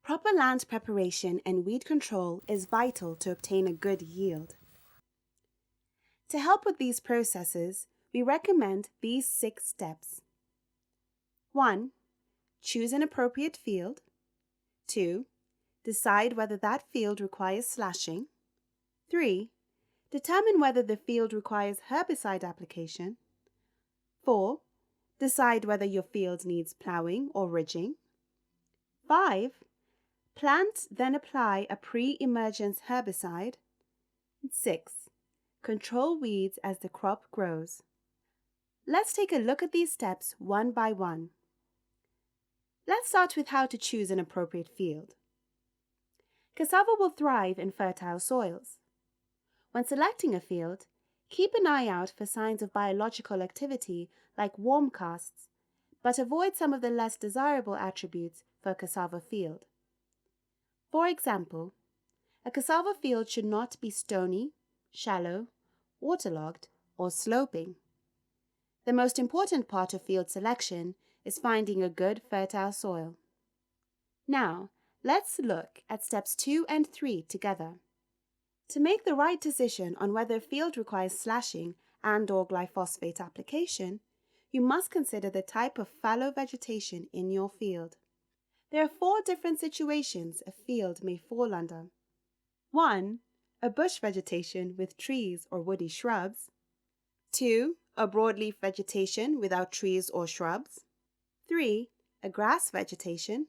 Proper land preparation and weed control is vital to obtain a good yield. To help with these processes, we recommend these 6 steps. 1. Choose an appropriate field. 2. Decide whether that field requires slashing. 3. Determine whether the field requires herbicide application. 4. Decide whether your field needs ploughing or ridging. 5. Plant, then apply a pre-emergence herbicide. 6. Control weeds as the crop grows. Let's take a look at these steps one by one. Let's start with how to choose an appropriate field. Cassava will thrive in fertile soils. When selecting a field, keep an eye out for signs of biological activity like worm casts, but avoid some of the less desirable attributes for a cassava field. For example, a cassava field should not be stony, shallow, waterlogged, or sloping. The most important part of field selection is finding a good fertile soil. Now, let's look at steps 2 and 3 together. To make the right decision on whether a field requires slashing and/or glyphosate application, you must consider the type of fallow vegetation in your field. There are 4 different situations a field may fall under. 1. A bush vegetation with trees or woody shrubs. 2. A broadleaf vegetation without trees or shrubs. 3. A grass vegetation.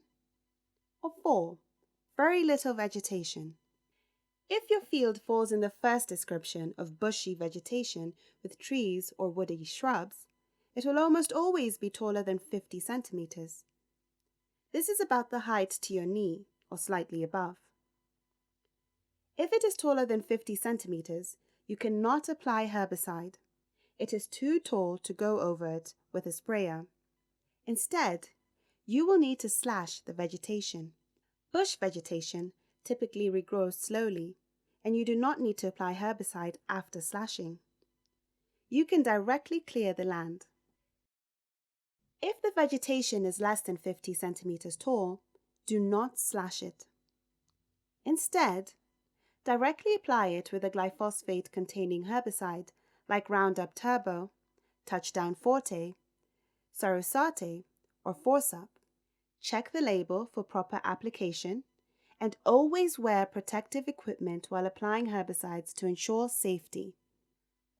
Or 4. Very little vegetation. If your field falls in the first description of bushy vegetation with trees or woody shrubs, it will almost always be taller than 50 centimeters. This is about the height to your knee or slightly above. If it is taller than 50 centimeters, you cannot apply herbicide. It is too tall to go over it with a sprayer. Instead, you will need to slash the vegetation. Bush vegetation typically regrows slowly, and you do not need to apply herbicide after slashing. You can directly clear the land. If the vegetation is less than 50 centimeters tall, do not slash it. Instead, directly apply it with a glyphosate-containing herbicide like Roundup Turbo, Touchdown Forte, Sarasate, or Forsup. Check the label for proper application and always wear protective equipment while applying herbicides to ensure safety.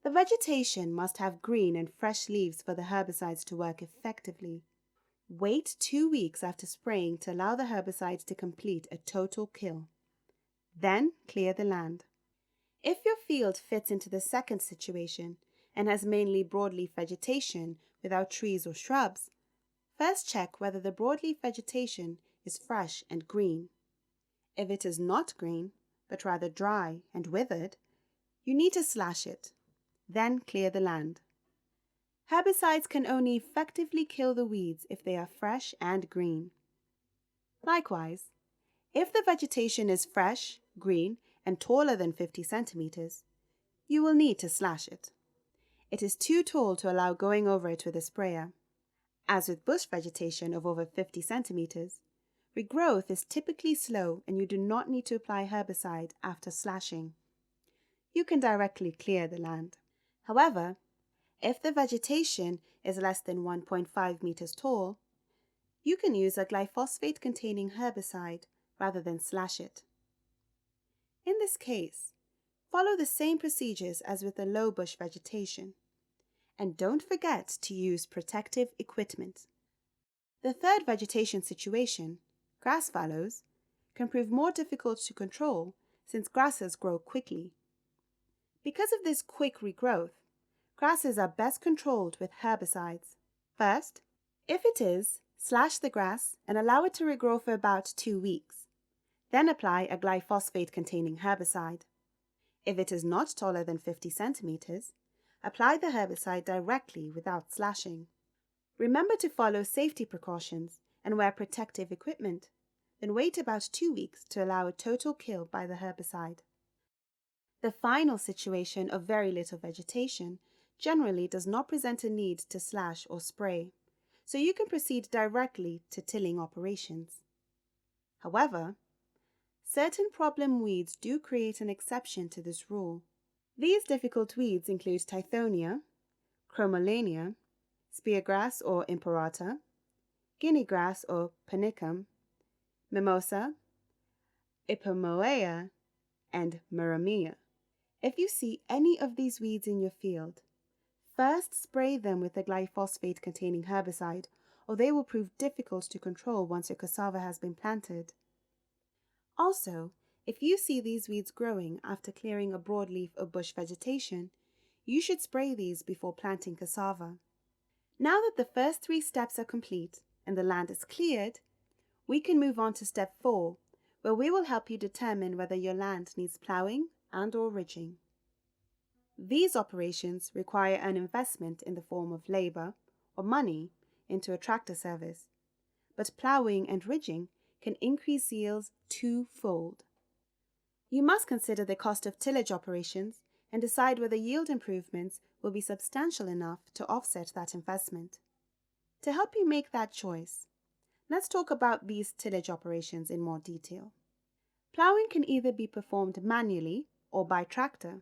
The vegetation must have green and fresh leaves for the herbicides to work effectively. Wait 2 weeks after spraying to allow the herbicide to complete a total kill. Then clear the land. If your field fits into the second situation and has mainly broadleaf vegetation without trees or shrubs, first check whether the broadleaf vegetation is fresh and green. If it is not green, but rather dry and withered, you need to slash it. Then clear the land. Herbicides can only effectively kill the weeds if they are fresh and green. Likewise, if the vegetation is fresh, green, and taller than 50 centimeters, you will need to slash it. It is too tall to allow going over it with a sprayer. As with bush vegetation of over 50 centimeters, regrowth is typically slow and you do not need to apply herbicide after slashing. You can directly clear the land. However, if the vegetation is less than 1.5 meters tall, you can use a glyphosate-containing herbicide rather than slash it. In this case, follow the same procedures as with the low bush vegetation, and don't forget to use protective equipment. The third vegetation situation, grass fallows, can prove more difficult to control since grasses grow quickly. Because of this quick regrowth, grasses are best controlled with herbicides. First, if it is, slash the grass and allow it to regrow for about 2 weeks. Then apply a glyphosate-containing herbicide. If it is not taller than 50 centimeters, apply the herbicide directly without slashing. Remember to follow safety precautions and wear protective equipment. Then wait about 2 weeks to allow a total kill by the herbicide. The final situation of very little vegetation generally does not present a need to slash or spray, so you can proceed directly to tilling operations. However, certain problem weeds do create an exception to this rule. These difficult weeds include Tithonia, Chromolania, speargrass or Imperata, guinea grass or Panicum, Mimosa, Ipomoea, and Maramia. If you see any of these weeds in your field, first spray them with a glyphosate-containing herbicide, or they will prove difficult to control once your cassava has been planted. Also, if you see these weeds growing after clearing a broadleaf or bush vegetation, you should spray these before planting cassava. Now that the first 3 steps are complete and the land is cleared, we can move on to step 4, where we will help you determine whether your land needs ploughing and/or ridging. These operations require an investment in the form of labor or money into a tractor service, but ploughing and ridging can increase yields 2-fold. You must consider the cost of tillage operations and decide whether yield improvements will be substantial enough to offset that investment. To help you make that choice, let's talk about these tillage operations in more detail. Ploughing can either be performed manually or by tractor.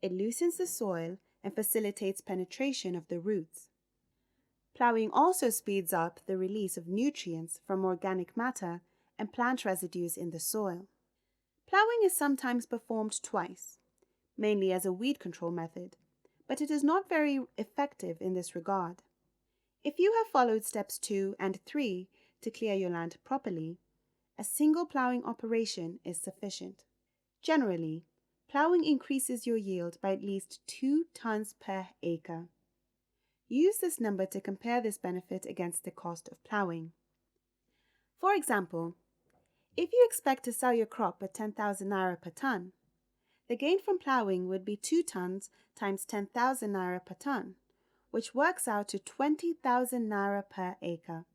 It loosens the soil and facilitates penetration of the roots. Ploughing also speeds up the release of nutrients from organic matter and plant residues in the soil. Ploughing is sometimes performed twice, mainly as a weed control method, but it is not very effective in this regard. If you have followed steps 2 and 3 to clear your land properly, a single ploughing operation is sufficient. Generally, ploughing increases your yield by at least 2 tons per acre. Use this number to compare this benefit against the cost of ploughing. For example, if you expect to sell your crop at 10,000 naira per ton, the gain from ploughing would be 2 tons times 10,000 naira per ton, which works out to 20,000 naira per acre.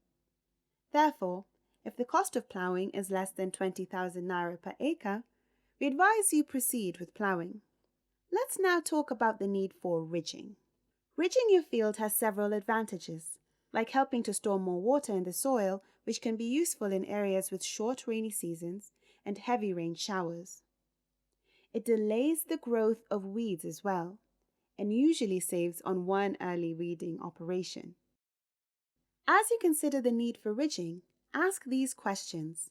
Therefore, if the cost of ploughing is less than 20,000 naira per acre, we advise you proceed with ploughing. Let's now talk about the need for ridging. Ridging your field has several advantages, like helping to store more water in the soil, which can be useful in areas with short rainy seasons and heavy rain showers. It delays the growth of weeds as well, and usually saves on one early weeding operation. As you consider the need for ridging, ask these questions.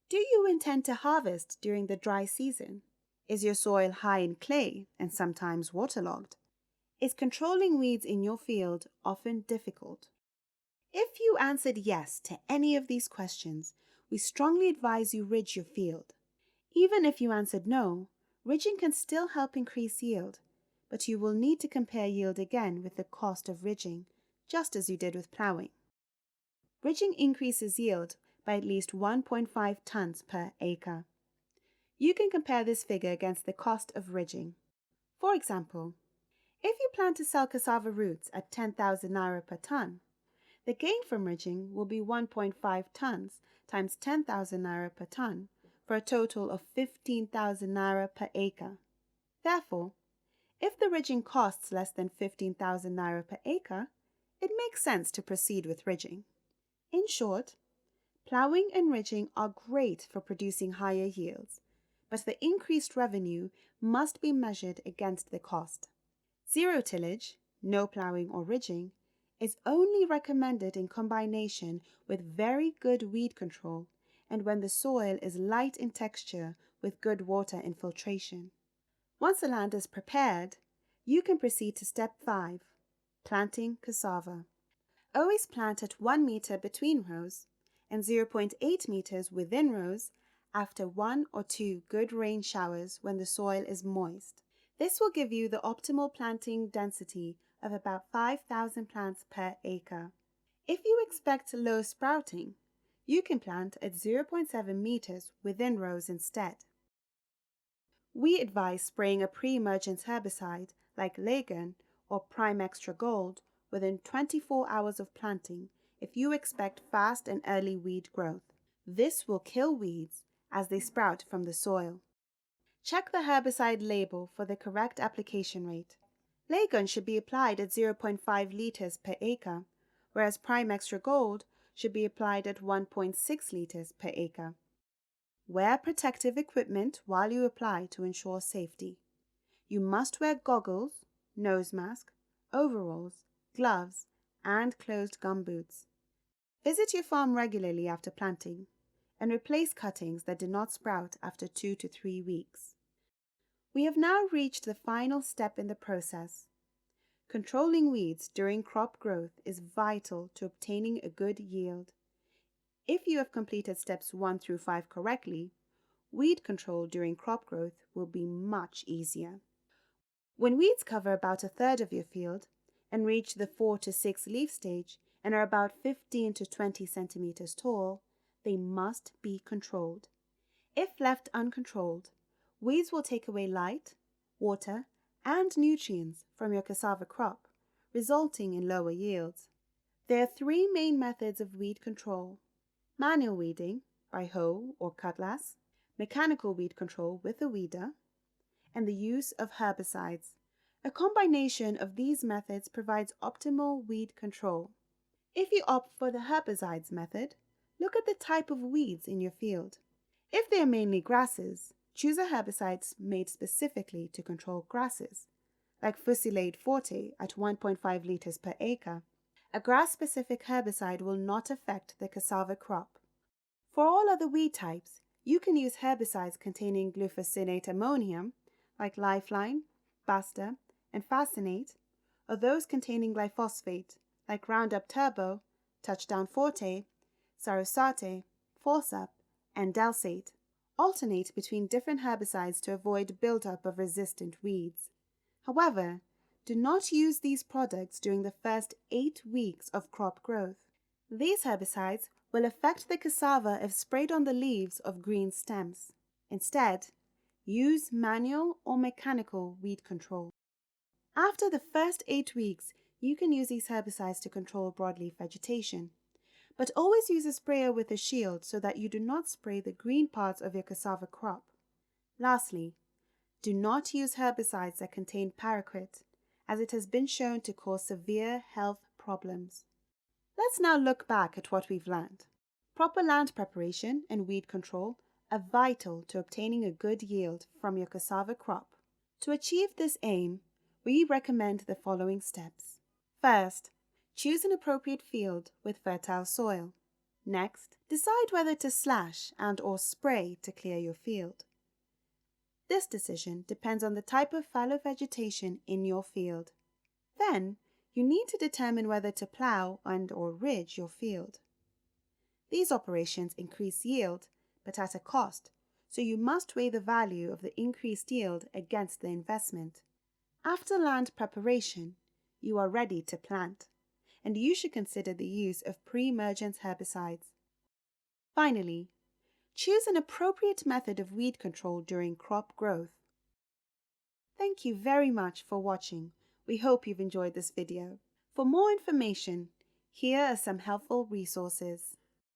Do you intend to harvest during the dry season? Is your soil high in clay and sometimes waterlogged? Is controlling weeds in your field often difficult? If you answered yes to any of these questions, we strongly advise you ridge your field. Even if you answered no, ridging can still help increase yield, but you will need to compare yield again with the cost of ridging, just as you did with ploughing. Ridging increases yield by at least 1.5 tons per acre. You can compare this figure against the cost of ridging. For example, if you plan to sell cassava roots at 10,000 naira per ton, the gain from ridging will be 1.5 tons times 10,000 naira per ton, for a total of 15,000 naira per acre. Therefore, if the ridging costs less than 15,000 naira per acre, it makes sense to proceed with ridging. In short, ploughing and ridging are great for producing higher yields, but the increased revenue must be measured against the cost. Zero tillage, no ploughing or ridging, is only recommended in combination with very good weed control and when the soil is light in texture with good water infiltration. Once the land is prepared, you can proceed to step 5, planting cassava. Always plant at 1 meter between rows and 0.8 meters within rows after 1 or 2 good rain showers when the soil is moist. This will give you the optimal planting density of about 5,000 plants per acre. If you expect low sprouting, you can plant at 0.7 meters within rows instead. We advise spraying a pre-emergence herbicide like Legon or Prime Extra Gold within 24 hours of planting if you expect fast and early weed growth. This will kill weeds as they sprout from the soil. Check the herbicide label for the correct application rate. Legon should be applied at 0.5 liters per acre, whereas Prime Extra Gold should be applied at 1.6 liters per acre. Wear protective equipment while you apply to ensure safety. You must wear goggles, nose mask, overalls, gloves, and closed gumboots. Visit your farm regularly after planting and replace cuttings that did not sprout after 2 to 3 weeks. We have now reached the final step in the process. Controlling weeds during crop growth is vital to obtaining a good yield. If you have completed steps 1 through 5 correctly, weed control during crop growth will be much easier. When weeds cover about a third of your field and reach the 4 to 6 leaf stage and are about 15 to 20 centimeters tall, they must be controlled. If left uncontrolled, weeds will take away light, water, and nutrients from your cassava crop, resulting in lower yields. There are 3 main methods of weed control: manual weeding by hoe or cutlass, mechanical weed control with a weeder, and the use of herbicides. A combination of these methods provides optimal weed control. If you opt for the herbicides method, look at the type of weeds in your field. If they are mainly grasses, choose a herbicide made specifically to control grasses, like Fusilade Forte at 1.5 liters per acre. A grass-specific herbicide will not affect the cassava crop. For all other weed types, you can use herbicides containing glyphosate ammonium, like Lifeline, Basta, and Fascinate, or those containing glyphosate, like Roundup Turbo, Touchdown Forte, Sarasate, Forsup, and Dalsate. Alternate between different herbicides to avoid buildup of resistant weeds. However, do not use these products during the first 8 weeks of crop growth. These herbicides will affect the cassava if sprayed on the leaves of green stems. Instead, use manual or mechanical weed control. After the first 8 weeks, you can use these herbicides to control broadleaf vegetation. But always use a sprayer with a shield so that you do not spray the green parts of your cassava crop. Lastly, do not use herbicides that contain paraquat, as it has been shown to cause severe health problems. Let's now look back at what we've learned. Proper land preparation and weed control are vital to obtaining a good yield from your cassava crop. To achieve this aim, we recommend the following steps. First, choose an appropriate field with fertile soil. Next, decide whether to slash and/or spray to clear your field. This decision depends on the type of fallow vegetation in your field. Then, you need to determine whether to plow and/or ridge your field. These operations increase yield, but at a cost, so you must weigh the value of the increased yield against the investment. After land preparation, you are ready to plant, and you should consider the use of pre-emergence herbicides. Finally, choose an appropriate method of weed control during crop growth. Thank you very much for watching. We hope you've enjoyed this video. For more information, here are some helpful resources.